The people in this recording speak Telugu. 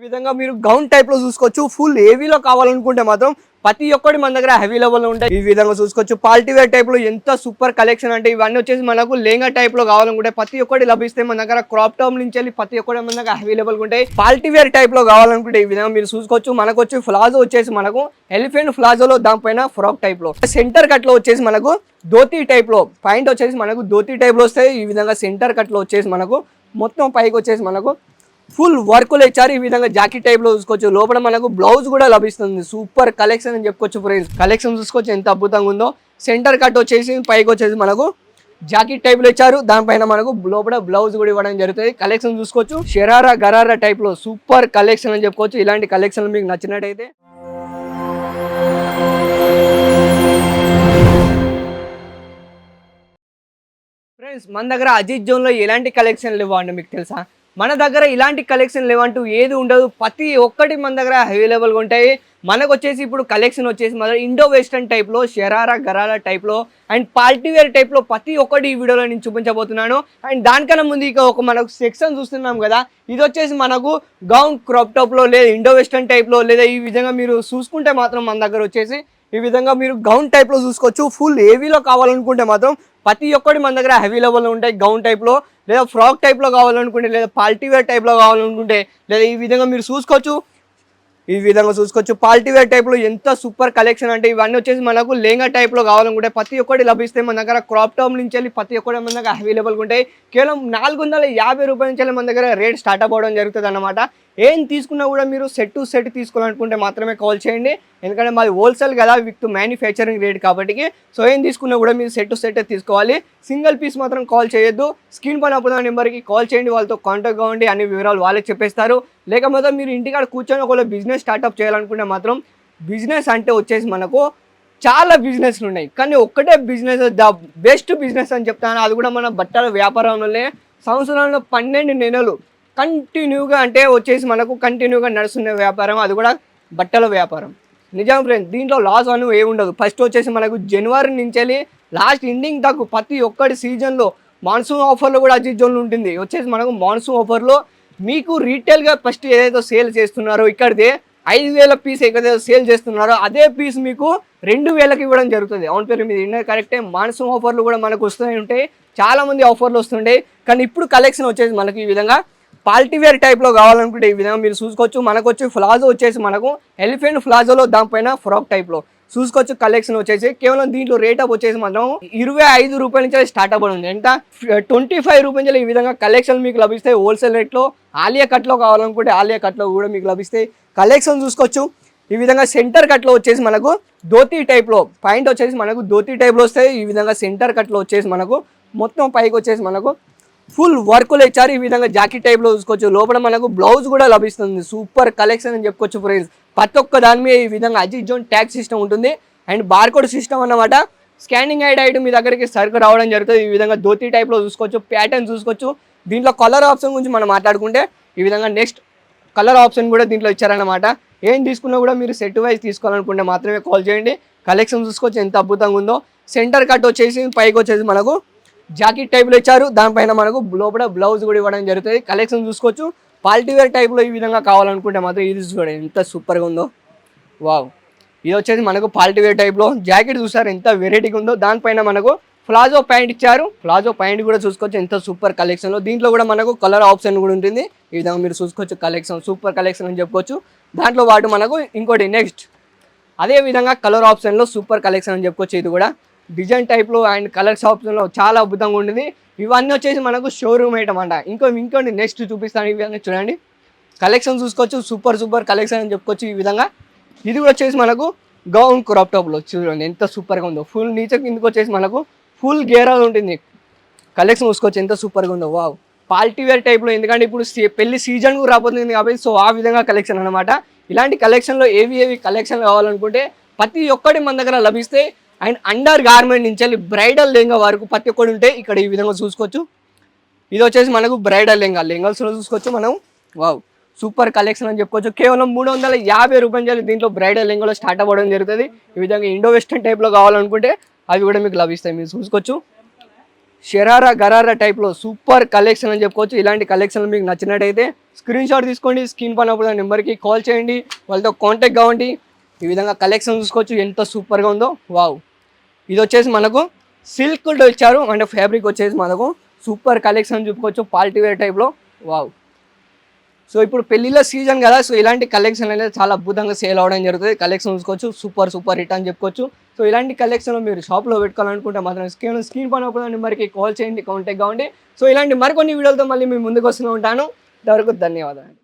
ఈ విధంగా మీరు గౌన్ టైప్ లో చూసుకోవచ్చు. ఫుల్ హెవీలో కావాలనుకుంటే మాత్రం ప్రతి ఒక్కటి మన దగ్గర హెవీ లెవెల్ ఉంటాయి. ఈ విధంగా చూసుకోవచ్చు. పార్టీ వేర్ టైప్ లో ఎంత సూపర్ కలెక్షన్ అంటే ఇవన్నీ వచ్చేసి మనకు లెహంగా టైప్ లో కావాలనుకుంటే ప్రతి ఒక్కటి లభిస్తాయి మన దగ్గర. క్రాప్ టాప్ నుంచి వెళ్ళి ప్రతి ఒక్కటి మన దగ్గర హెవీ లెవెల్ ఉంటాయి. పార్టీ వేర్ టైప్ లో కావాలనుకుంటే ఈ విధంగా మీరు చూసుకోవచ్చు. మనకు వచ్చి ప్లాజో వచ్చేసి మనకు ఎలిఫెంట్ ప్లాజోలో దానిపైన ఫ్రాక్ టైప్ లో, సెంటర్ కట్ లో వచ్చేసి మనకు ధోతి టైప్ లో, పాయింట్ వచ్చేసి మనకు ధోతి టైప్ లో వస్తాయి. ఈ విధంగా సెంటర్ కట్ లో వచ్చేసి మనకు మొత్తం పైకి వచ్చేసి మనకు ఫుల్ వర్క్లు ఇచ్చారు. ఈ విధంగా జాకెట్ టైప్ లో చూసుకోవచ్చు. లోపల మనకు బ్లౌజ్ కూడా లభిస్తుంది. సూపర్ కలెక్షన్ అని చెప్పుకోవచ్చు ఫ్రెండ్స్. కలెక్షన్ చూసుకోవచ్చు ఎంత అద్భుతంగా ఉందో. సెంటర్ కట్ వచ్చేసి పైకి వచ్చేసి మనకు జాకెట్ టైప్ లో ఇచ్చారు. దానిపైన మనకు లోపల బ్లౌజ్ కూడా ఇవ్వడం జరుగుతుంది. కలెక్షన్ చూసుకోవచ్చు. షరారా గరారా టైప్ లో సూపర్ కలెక్షన్ అని చెప్పుకోవచ్చు. ఇలాంటి కలెక్షన్ మీకు నచ్చినట్టయితే ఫ్రెండ్స్ మన దగ్గర అజిత్ జోన్ లో ఎలాంటి కలెక్షన్ లేవండి మీకు తెలుసా? మన దగ్గర ఇలాంటి కలెక్షన్ లేవంటూ ఏది ఉండదు. ప్రతి ఒక్కటి మన దగ్గర అవైలబుల్గా ఉంటాయి. మనకు వచ్చేసి ఇప్పుడు కలెక్షన్ వచ్చేసి మన ఇండో వెస్టర్న్ టైప్లో, షరారా గరారా టైప్లో అండ్ పార్టీ వేర్ టైప్లో ప్రతి ఒక్కటి ఈ వీడియోలో నేను చూపించబోతున్నాను. అండ్ దానికన్నా ముందు ఇక ఒక మనకు సెక్షన్ చూస్తున్నాం కదా, ఇది వచ్చేసి మనకు గౌన్ క్రాప్ టాప్లో లేదా ఇండో వెస్టర్న్ టైప్లో లేదా ఈ విధంగా మీరు చూసుకుంటే మాత్రం మన దగ్గర వచ్చేసి ఈ విధంగా మీరు గౌన్ టైప్లో చూసుకోవచ్చు. ఫుల్ హెవీలో కావాలనుకుంటే మాత్రం ప్రతి ఒక్కటి మన దగ్గర హెవీ లెవెల్లో ఉంటాయి. గౌన్ టైప్లో లేదా ఫ్రాక్ టైప్లో కావాలనుకుంటే లేదా పార్టీ వేర్ టైప్లో కావాలనుకుంటే లేదా ఈ విధంగా మీరు చూసుకోవచ్చు. ఈ విధంగా చూసుకోవచ్చు. పార్టీ వేర్ టైప్లో ఎంత సూపర్ కలెక్షన్ అంటే ఇవన్నీ వచ్చేసి మనకు లెహంగా టైప్లో కావాలనుకుంటే ప్రతి ఒక్కటి లభిస్తాయి మన దగ్గర. క్రాప్ టాప్ నుంచి వెళ్ళి ప్రతి ఒక్కటి మన దగ్గర అవైలబుల్గా ఉంటాయి. కేవలం 450 రూపాయల నుంచి మన దగ్గర రేట్ స్టార్ట్ అవ్వడం జరుగుతుంది అన్నమాట. ఏం తీసుకున్నా కూడా మీరు సెట్ టు సెట్ తీసుకోవాలనుకుంటే మాత్రమే కాల్ చేయండి. ఎందుకంటే మాది హోల్సేల్ కదా విత్ మ్యానుఫ్యాక్చరింగ్ రేట్ కాబట్టి. సో ఏం తీసుకున్నా కూడా మీరు సెట్ టు సెట్ తీసుకోవాలి. సింగిల్ పీస్ మాత్రం కాల్ చేయొద్దు. స్క్రీన్ పైన అప్పుడు నెంబర్కి కాల్ చేయండి. వాళ్ళతో కాంటాక్ట్ కావండి. అన్ని వివరాలు వాళ్ళే చెప్పేస్తారు. లేకపోతే మీరు ఇంటికాడ కూర్చొని ఒకవేళ బిజినెస్ స్టార్ట్అప్ చేయాలనుకుంటే మాత్రం బిజినెస్ అంటే వచ్చేసి మనకు చాలా బిజినెస్లు ఉన్నాయి. కానీ ఒక్కటే బిజినెస్ ద బెస్ట్ బిజినెస్ అని చెప్తాను. అది కూడా మన బట్టల వ్యాపారంలోనే సంవత్సరంలో 12 నెలలు కంటిన్యూగా అంటే వచ్చేసి మనకు కంటిన్యూగా నడుస్తున్న వ్యాపారం అది కూడా బట్టల వ్యాపారం. నిజం ఫ్రెండ్స్, దీంట్లో లాస్ అని ఏముండదు. ఫస్ట్ వచ్చేసి మనకు జనవరి నుంచి వెళ్ళి లాస్ట్ ఎండింగ్ దాకా ప్రతి ఒక్కటి సీజన్లో మాన్సూన్ ఆఫర్లో కూడా అజిత్ జోన్లో ఉంటుంది. వచ్చేసి మనకు మాన్సూన్ ఆఫర్లో మీకు రీటైల్గా ఫస్ట్ ఏదైతే సేల్ చేస్తున్నారో ఇక్కడిదే 5000 పీస్ ఏదైతే సేల్ చేస్తున్నారో అదే పీస్ మీకు 2000కి ఇవ్వడం జరుగుతుంది. అవును పేరు మీద ఇన్న కరెక్టే. మాన్సూన్ ఆఫర్లు కూడా మనకు వస్తూనే ఉంటాయి. చాలామంది ఆఫర్లు వస్తుంటాయి. కానీ ఇప్పుడు కలెక్షన్ వచ్చేసి మనకి ఈ విధంగా పార్టీ వేర్ టైప్లో కావాలనుకుంటే ఈ విధంగా మీరు చూసుకోవచ్చు. మనకు వచ్చి ప్లాజో వచ్చేసి మనకు ఎలిఫెంట్ ప్లాజోలో దానిపైన ఫ్రాక్ టైప్లో చూసుకోవచ్చు. కలెక్షన్ వచ్చేసి కేవలం దీంట్లో రేట్ అప్ వచ్చేసి మనం 25 రూపాయల నుంచి స్టార్ట్ అవ్వడం ఉంది. ఎంత 25 రూపాయల ఈ విధంగా కలెక్షన్ మీకు లభిస్తాయి హోల్సేల్ రేట్లో. ఆలియా కట్లో కావాలనుకుంటే ఆలియా కట్లో కూడా మీకు లభిస్తాయి. కలెక్షన్ చూసుకోవచ్చు. ఈ విధంగా సెంటర్ కట్లో వచ్చేసి మనకు ధోతి టైప్లో, పాయింట్ వచ్చేసి మనకు ధోతి టైప్లో వస్తాయి. ఈ విధంగా సెంటర్ కట్లో వచ్చేసి మనకు మొత్తం పైకి వచ్చేసి మనకు ఫుల్ వర్క్లు ఇచ్చారు. ఈ విధంగా జాకెట్ టైప్లో చూసుకోవచ్చు. లోపల మనకు బ్లౌజ్ కూడా లభిస్తుంది. సూపర్ కలెక్షన్ అని చెప్పుకోవచ్చు ఫ్రెండ్స్. ప్రతి ఒక్క దాని మీద ఈ విధంగా అజిత్ జోన్ ట్యాగ్ సిస్టమ్ ఉంటుంది అండ్ బార్కోడ్ సిస్టమ్ అన్నమాట. స్కానింగ్ ఐడి మీ దగ్గరికి సరుకు రావడం జరుగుతుంది. ఈ విధంగా ధోతి టైప్లో చూసుకోవచ్చు. ప్యాటర్న్ చూసుకోవచ్చు. దీంట్లో కలర్ ఆప్షన్ గురించి మనం మాట్లాడుకుంటే ఈ విధంగా నెక్స్ట్ కలర్ ఆప్షన్ కూడా దీంట్లో ఇచ్చారన్నమాట. ఏం తీసుకున్నా కూడా మీరు సెట్ వైజ్ తీసుకోవాలనుకుంటే మాత్రమే కాల్ చేయండి. కలెక్షన్ చూసుకోవచ్చు ఎంత అద్భుతంగా ఉందో. సెంటర్ కట్ వచ్చేసి పైకి వచ్చేసి మనకు జాకెట్ టైప్లో ఇచ్చారు. దానిపైన మనకు లోపల బ్లౌజ్ కూడా ఇవ్వడం జరుగుతుంది. కలెక్షన్ చూసుకోవచ్చు. పార్టీ వేర్ టైప్లో ఈ విధంగా కావాలనుకుంటే మాత్రం ఇది చూడండి ఎంత సూపర్గా ఉందో. వావ్, ఇది వచ్చేసి మనకు పార్టీ వేర్ టైప్లో జాకెట్ చూసారు ఎంత వెరైటీగా ఉందో. దానిపైన మనకు ప్లాజో ప్యాంట్ ఇచ్చారు. ప్లాజో ప్యాంట్ కూడా చూసుకోవచ్చు ఎంత సూపర్ కలెక్షన్లో. దీంట్లో కూడా మనకు కలర్ ఆప్షన్ కూడా ఉంటుంది. ఈ విధంగా మీరు చూసుకోవచ్చు. కలెక్షన్ సూపర్ కలెక్షన్ అని చెప్పుకోవచ్చు. దాంట్లో వాటి మనకు ఇంకోటి నెక్స్ట్ అదే విధంగా కలర్ ఆప్షన్లో సూపర్ కలెక్షన్ అని చెప్పుకోవచ్చు. ఇది కూడా డిజైన్ టైప్లో అండ్ కలర్స్ ఆప్షన్లో చాలా అద్భుతంగా ఉంటుంది. ఇవన్నీ వచ్చేసి మనకు షోరూమ్ ఐటమ్ అంట. ఇంకోటి నెక్స్ట్ చూపిస్తాను. ఈ విధంగా చూడండి. కలెక్షన్ చూసుకోవచ్చు. సూపర్ కలెక్షన్ అని చెప్పుకోవచ్చు. ఈ విధంగా ఇది కూడా వచ్చేసి మనకు గౌన్ క్రాప్ టాప్లో చూడండి ఎంత సూపర్గా ఉందో. ఫుల్ నీచ కిందకి వచ్చేసి మనకు ఫుల్ గేరాలు ఉంటుంది. కలెక్షన్ చూసుకోవచ్చు ఎంత సూపర్గా ఉందో. వావ్, పార్టీ వేర్ టైప్లో. ఎందుకంటే ఇప్పుడు పెళ్లి సీజన్ కూడా రాబోతుంది కాబట్టి సో ఆ విధంగా కలెక్షన్ అనమాట. ఇలాంటి కలెక్షన్లో ఏవి కలెక్షన్ కావాలనుకుంటే ప్రతి ఒక్కటి మన దగ్గర లభిస్తే అండ్ అండర్ గార్మెంట్ నుంచి వెళ్ళి బ్రైడల్ లెహంగా వరకు ప్రతి ఒక్కటి ఉంటే ఇక్కడ ఈ విధంగా చూసుకోవచ్చు. ఇది వచ్చేసి మనకు బ్రైడల్ లెహంగాస్లో చూసుకోవచ్చు మనం. వావ్, సూపర్ కలెక్షన్ అని చెప్పుకోవచ్చు. కేవలం 350 రూపాయలు దీంట్లో బ్రైడల్ లెహంగాలో స్టార్ట్ అవ్వడం జరుగుతుంది. ఈ విధంగా ఇండో వెస్టర్న్ టైప్లో కావాలనుకుంటే అవి కూడా మీకు లభిస్తాయి. మీరు చూసుకోవచ్చు. షరారా గరారా టైప్లో సూపర్ కలెక్షన్ అని చెప్పుకోవచ్చు. ఇలాంటి కలెక్షన్ మీకు నచ్చినట్టయితే స్క్రీన్ షాట్ తీసుకోండి, స్క్రీన్ పైన ఉన్న నెంబర్కి కాల్ చేయండి, వాళ్ళతో కాంటాక్ట్ కావండి. ఈ విధంగా కలెక్షన్ చూసుకోవచ్చు ఎంత సూపర్గా ఉందో. వావ్, ఇది వచ్చేసి మనకు సిల్క్లో ఇచ్చారు, అంటే ఫ్యాబ్రిక్ వచ్చేసి మనకు సూపర్ కలెక్షన్ చెప్పుకోవచ్చు, పార్టీ వేర్ టైప్లో. వావ్, సో ఇప్పుడు పెళ్ళిళ్ళ సీజన్ కదా, సో ఇలాంటి కలెక్షన్ అనేది చాలా అద్భుతంగా సేల్ అవ్వడం జరుగుతుంది. కలెక్షన్ చూసుకోవచ్చు, సూపర్ సూపర్ హిట్ అని చెప్పుకోవచ్చు. సో ఇలాంటి కలెక్షన్ మీరు షాప్లో పెట్టుకోవాలనుకుంటే మాత్రం స్క్రీన్ పైన ఉన్న నెంబర్కి కాల్ చేయండి, కాంటాక్ట్ కావండి. సో ఇలాంటి మరికొన్ని వీడియోలతో మళ్ళీ మీ ముందుకు వస్తూనే ఉంటాను. ఇంతవరకు ధన్యవాదాలు.